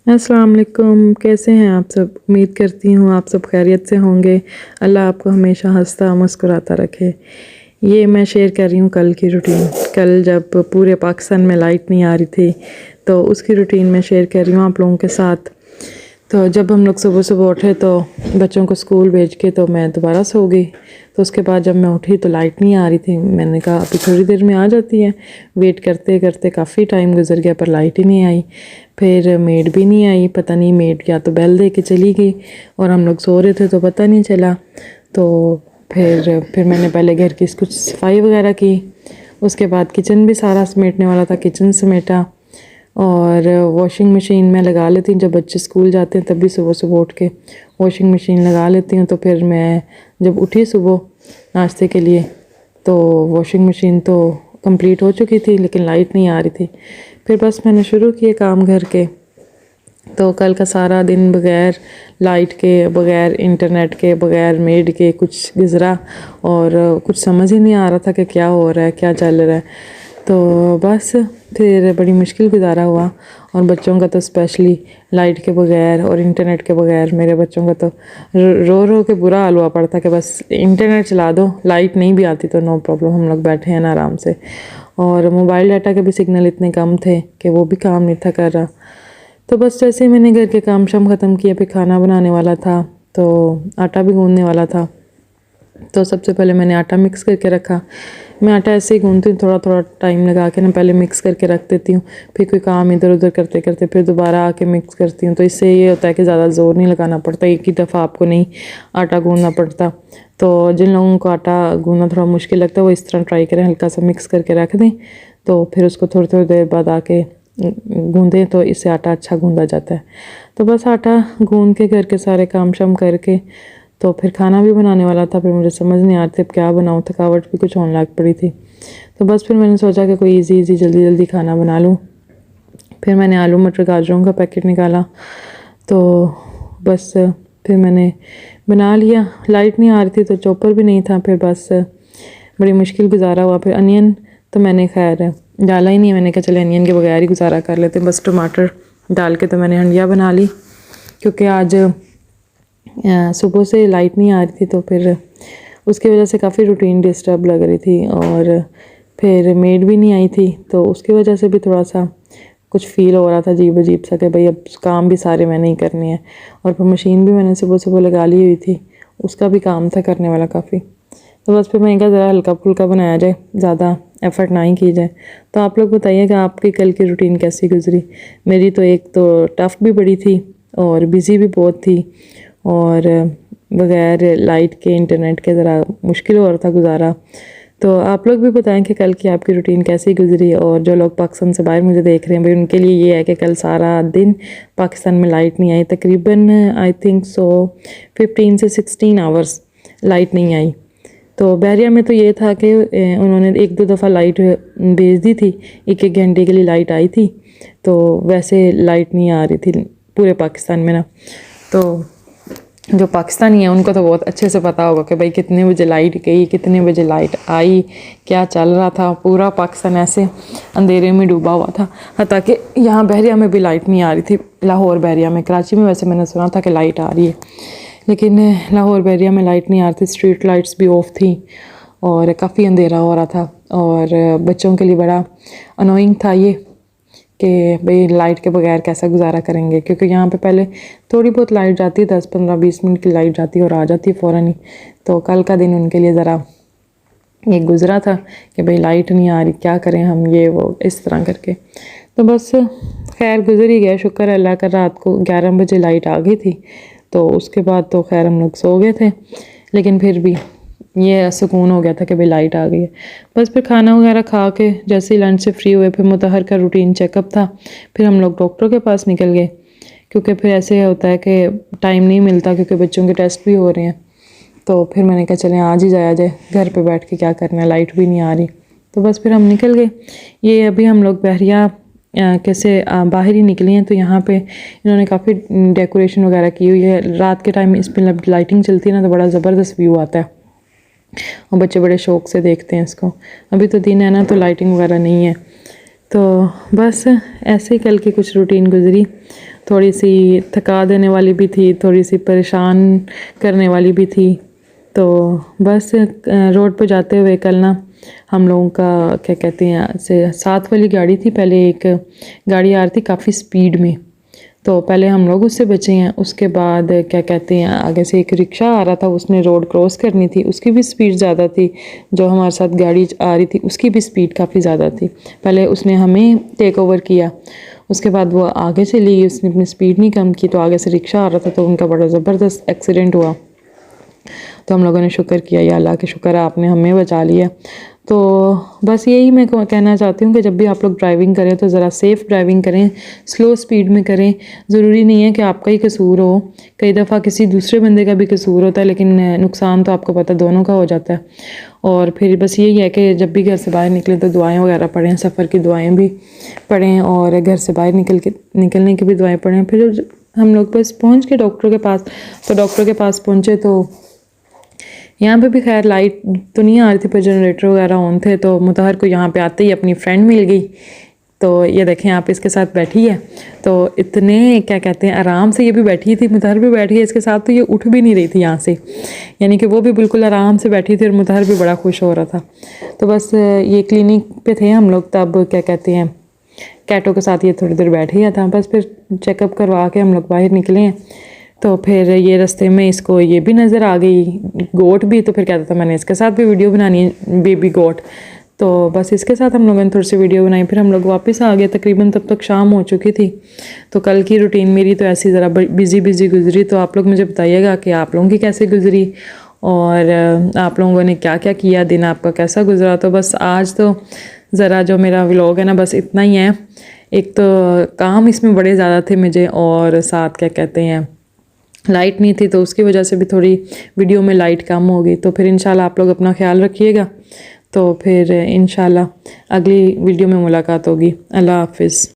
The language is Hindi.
अस्सलाम वालेकुम। कैसे हैं आप सब? उम्मीद करती हूँ आप सब खैरियत से होंगे। अल्लाह आपको हमेशा हंसता मुस्कुराता रखे। ये मैं शेयर कर रही हूँ कल की रूटीन। कल जब पूरे पाकिस्तान में लाइट नहीं आ रही थी तो उसकी रूटीन मैं शेयर कर रही हूँ आप लोगों के साथ। तो जब हम लोग सुबह सुबह उठे तो बच्चों को स्कूल भेज के तो मैं दोबारा सो गई। तो उसके बाद जब मैं उठी तो लाइट नहीं आ रही थी। मैंने कहा अभी थोड़ी देर में आ जाती है। वेट करते करते काफ़ी टाइम गुजर गया पर लाइट ही नहीं आई। फिर मेड भी नहीं आई। पता नहीं मेड या तो बेल दे के चली गई और हम लोग सो रहे थे तो पता नहीं चला। तो फिर मैंने पहले घर की कुछ सफाई वगैरह की। उसके बाद किचन भी सारा समेटने वाला था, किचन समेटा। और वॉशिंग मशीन में लगा लेती हूँ जब बच्चे स्कूल जाते हैं, तब भी सुबह सुबह उठ के वॉशिंग मशीन लगा लेती हूँ। तो फिर मैं जब उठी सुबह नाश्ते के लिए तो वॉशिंग मशीन तो कंप्लीट हो चुकी थी लेकिन लाइट नहीं आ रही थी। फिर बस मैंने शुरू किए काम घर के। तो कल का सारा दिन बग़ैर लाइट के, बग़ैर इंटरनेट के, बग़ैर मेड के कुछ गुज़रा और कुछ समझ ही नहीं आ रहा था कि क्या हो रहा है, क्या चल रहा है। तो बस फिर बड़ी मुश्किल गुज़ारा हुआ। और बच्चों का तो स्पेशली लाइट के बग़ैर और इंटरनेट के बग़ैर मेरे बच्चों का तो रो रो के बुरा हाल हुआ पड़ता कि बस इंटरनेट चला दो, लाइट नहीं भी आती तो नो प्रॉब्लम, हम लोग बैठे हैं ना आराम से। और मोबाइल डाटा के भी सिग्नल इतने कम थे कि वो भी काम नहीं था कर रहा। तो बस जैसे ही मैंने घर के काम शाम ख़त्म किए, फिर खाना बनाने वाला था तो आटा भी गूँधने वाला था। तो सबसे पहले मैंने आटा मिक्स करके रखा। मैं आटा ऐसे ही गूँधती हूँ, थोड़ा थोड़ा टाइम लगा के ना पहले मिक्स करके रख देती हूँ। फिर कोई काम इधर उधर करते करते फिर दोबारा आके मिक्स करती हूँ। तो इससे ये होता है कि ज़्यादा ज़ोर नहीं लगाना पड़ता, एक ही दफ़ा आपको नहीं आटा गूँधना पड़ता। तो जिन लोगों को आटा गूँधना थोड़ा मुश्किल लगता है वो इस तरह ट्राई करें, हल्का सा मिक्स करके रख दें। तो फिर उसको थोड़ी थोड़ी देर बाद आके गूँधें तो इससे आटा अच्छा गूँधा जाता है। तो बस आटा गूँध के घर के सारे काम शाम करके तो फिर खाना भी बनाने वाला था। फिर मुझे समझ नहीं आ रही थी अब क्या बनाऊँ, थकावट भी कुछ होने लग पड़ी थी। तो बस फिर मैंने सोचा कि कोई इजी जल्दी जल्दी खाना बना लूँ। फिर मैंने आलू मटर गाजरों का पैकेट निकाला तो बस फिर मैंने बना लिया। लाइट नहीं आ रही थी तो चॉपर भी नहीं था, फिर बस बड़ी मुश्किल गुजारा हुआ। फिर अनियन तो मैंने खैर डाला ही नहीं, मैंने कहा चले अनियन के बगैर ही गुजारा कर लेते। बस टमाटर डाल के तो मैंने हंडिया बना ली क्योंकि आज सुबह से लाइट नहीं आ रही थी तो फिर उसकी वजह से काफ़ी रूटीन डिस्टर्ब लग रही थी। और फिर मेड भी नहीं आई थी तो उसकी वजह से भी थोड़ा सा कुछ फ़ील हो रहा था अजीब अजीब सा कि भाई अब काम भी सारे मैंने ही करने हैं। और फिर मशीन भी मैंने सुबह सुबह लगा ली हुई थी, उसका भी काम था करने वाला काफ़ी। तो बस फिर मैंने कहा ज़रा हल्का फुल्का बनाया जाए, ज़्यादा एफ़र्ट ना ही की जाए। तो आप लोग बताइएगा आपकी कल की रूटीन कैसी गुजरी। मेरी तो एक तो टफ़ भी बड़ी थी और बिज़ी भी बहुत थी और बग़ैर लाइट के, इंटरनेट के ज़रा मुश्किल हो रहा था गुजारा। तो आप लोग भी बताएं कि कल की आपकी रूटीन कैसी गुजरी। और जो लोग पाकिस्तान से बाहर मुझे देख रहे हैं भाई उनके लिए ये है कि कल सारा दिन पाकिस्तान में लाइट नहीं आई, तकरीबन आई थिंक सो 15 से 16 आवर्स लाइट नहीं आई। तो बहरिया में तो ये था कि उन्होंने एक दो दफ़ा लाइट भेज दी थी, एक एक घंटे के लिए लाइट आई थी। तो वैसे लाइट नहीं आ रही थी पूरे पाकिस्तान में ना। तो जो पाकिस्तानी है उनको तो बहुत अच्छे से पता होगा कि भाई कितने बजे लाइट गई, कितने बजे लाइट आई, क्या चल रहा था। पूरा पाकिस्तान ऐसे अंधेरे में डूबा हुआ था। हत्ता कि यहाँ बहरिया में भी लाइट नहीं आ रही थी, लाहौर बहरिया में। कराची में वैसे मैंने सुना था कि लाइट आ रही है लेकिन लाहौर बहरिया में लाइट नहीं आ रही थी। स्ट्रीट लाइट्स भी ऑफ थी और काफ़ी अंधेरा हो रहा था। और बच्चों के लिए बड़ा अनोइंग था ये कि भाई लाइट के बगैर कैसा गुजारा करेंगे, क्योंकि यहाँ पे पहले थोड़ी बहुत लाइट जाती है, 10 15 20 मिनट की लाइट जाती है और आ जाती है फ़ौरन ही। तो कल का दिन उनके लिए ज़रा ये गुज़रा था कि भाई लाइट नहीं आ रही, क्या करें हम, ये वो इस तरह करके। तो बस खैर गुजर ही गया, शुक्र अल्लाह का। रात को 11 बजे लाइट आ गई थी तो उसके बाद तो खैर हम लोग सो गए थे, लेकिन फिर भी ये सुकून हो गया था कि भाई लाइट आ गई है। बस फिर खाना वगैरह खा के जैसे ही लंच से फ्री हुए फिर मुतहर का रूटीन चेकअप था। फिर हम लोग डॉक्टर के पास निकल गए क्योंकि फिर ऐसे होता है कि टाइम नहीं मिलता क्योंकि बच्चों के टेस्ट भी हो रहे हैं। तो फिर मैंने कहा चलें आज ही जाया जाए, घर पे बैठ के क्या करना है, लाइट भी नहीं आ रही। तो बस फिर हम निकल गए। ये अभी हम लोग बहरिया कैसे बाहर ही निकले हैं तो यहाँ पे इन्होंने काफ़ी डेकोरेशन वगैरह की हुई है। रात के टाइम इस पर लाइटिंग चलती है ना तो बड़ा ज़बरदस्त व्यू आता है और बच्चे बड़े शौक़ से देखते हैं इसको। अभी तो दिन है ना तो लाइटिंग वगैरह नहीं है तो बस ऐसे ही कल की कुछ रूटीन गुजरी, थोड़ी सी थका देने वाली भी थी, थोड़ी सी परेशान करने वाली भी थी। तो बस रोड पे जाते हुए कल ना हम लोगों का क्या कहते हैं से साथ वाली गाड़ी थी, पहले एक गाड़ी आ रही थी काफ़ी स्पीड में, तो पहले हम लोग उससे बचे हैं। उसके बाद क्या कहते हैं आगे से एक रिक्शा आ रहा था, उसने रोड क्रॉस करनी थी, उसकी भी स्पीड ज़्यादा थी। जो हमारे साथ गाड़ी आ रही थी उसकी भी स्पीड काफ़ी ज़्यादा थी। पहले उसने हमें टेक ओवर किया, उसके बाद वो आगे चली, उसने अपनी स्पीड नहीं कम की, तो आगे से रिक्शा आ रहा था, तो उनका बड़ा ज़बरदस्त एक्सीडेंट हुआ। तो हम लोगों ने शुक्र किया, या अल्लाह के शुक्र है आपने हमें बचा लिया। तो बस यही मैं कहना चाहती हूँ कि जब भी आप लोग ड्राइविंग करें तो ज़रा सेफ़ ड्राइविंग करें, स्लो स्पीड में करें। ज़रूरी नहीं है कि आपका ही कसूर हो, कई दफ़ा किसी दूसरे बंदे का भी कसूर होता है, लेकिन नुकसान तो आपको पता दोनों का हो जाता है। और फिर बस यही है कि जब भी घर से बाहर निकलें तो दुआएं वगैरह पढ़ें, सफ़र की दुआएं भी पढ़ें और घर से बाहर निकलने की भी दुआएं पढ़ें। फिर जब हम लोग बस पहुँच के डॉक्टर के पास, तो डॉक्टर के पास पहुँचे तो यहाँ पे भी खैर लाइट तो नहीं आ रही थी, पर जनरेटर वगैरह ऑन थे। तो मुतहर को यहाँ पे आते ही अपनी फ्रेंड मिल गई, तो ये देखें आप इसके साथ बैठी है। तो इतने क्या कहते हैं आराम से ये भी बैठी थी, मुतहर भी बैठी है इसके साथ, तो ये उठ भी नहीं रही थी यहाँ से, यानी कि वो भी बिल्कुल आराम से बैठी थी और मुतहर भी बड़ा खुश हो रहा था। तो बस ये क्लिनिक पे थे हम लोग, तब क्या कहते हैं कैटो के साथ ये थोड़ी देर बैठ गया था। बस फिर चेकअप करवा के हम लोग बाहर निकले हैं। तो फिर ये रास्ते में इसको ये भी नज़र आ गई, गोट भी, तो फिर कहता था मैंने इसके साथ भी वीडियो बनानी है, बेबी गोट। तो बस इसके साथ हम लोगों ने थोड़ी सी वीडियो बनाई, फिर हम लोग वापस आ गए। तकरीबन तब तक शाम हो चुकी थी। तो कल की रूटीन मेरी तो ऐसी ज़रा बिज़ी गुजरी। तो आप लोग मुझे बताइएगा कि आप लोगों की कैसे गुजरी और आप लोगों ने क्या क्या किया, दिन आपका कैसा गुजरा। तो बस आज तो ज़रा जो मेरा व्लॉग है ना, बस इतना ही है। एक तो काम इसमें बड़े ज़्यादा थे मुझे, और साथ क्या कहते हैं लाइट नहीं थी, तो उसकी वजह से भी थोड़ी वीडियो में लाइट कम होगी। तो फिर इंशाल्लाह आप लोग अपना ख्याल रखिएगा। तो फिर इंशाल्लाह अगली वीडियो में मुलाकात होगी। अल्लाह हाफिज़।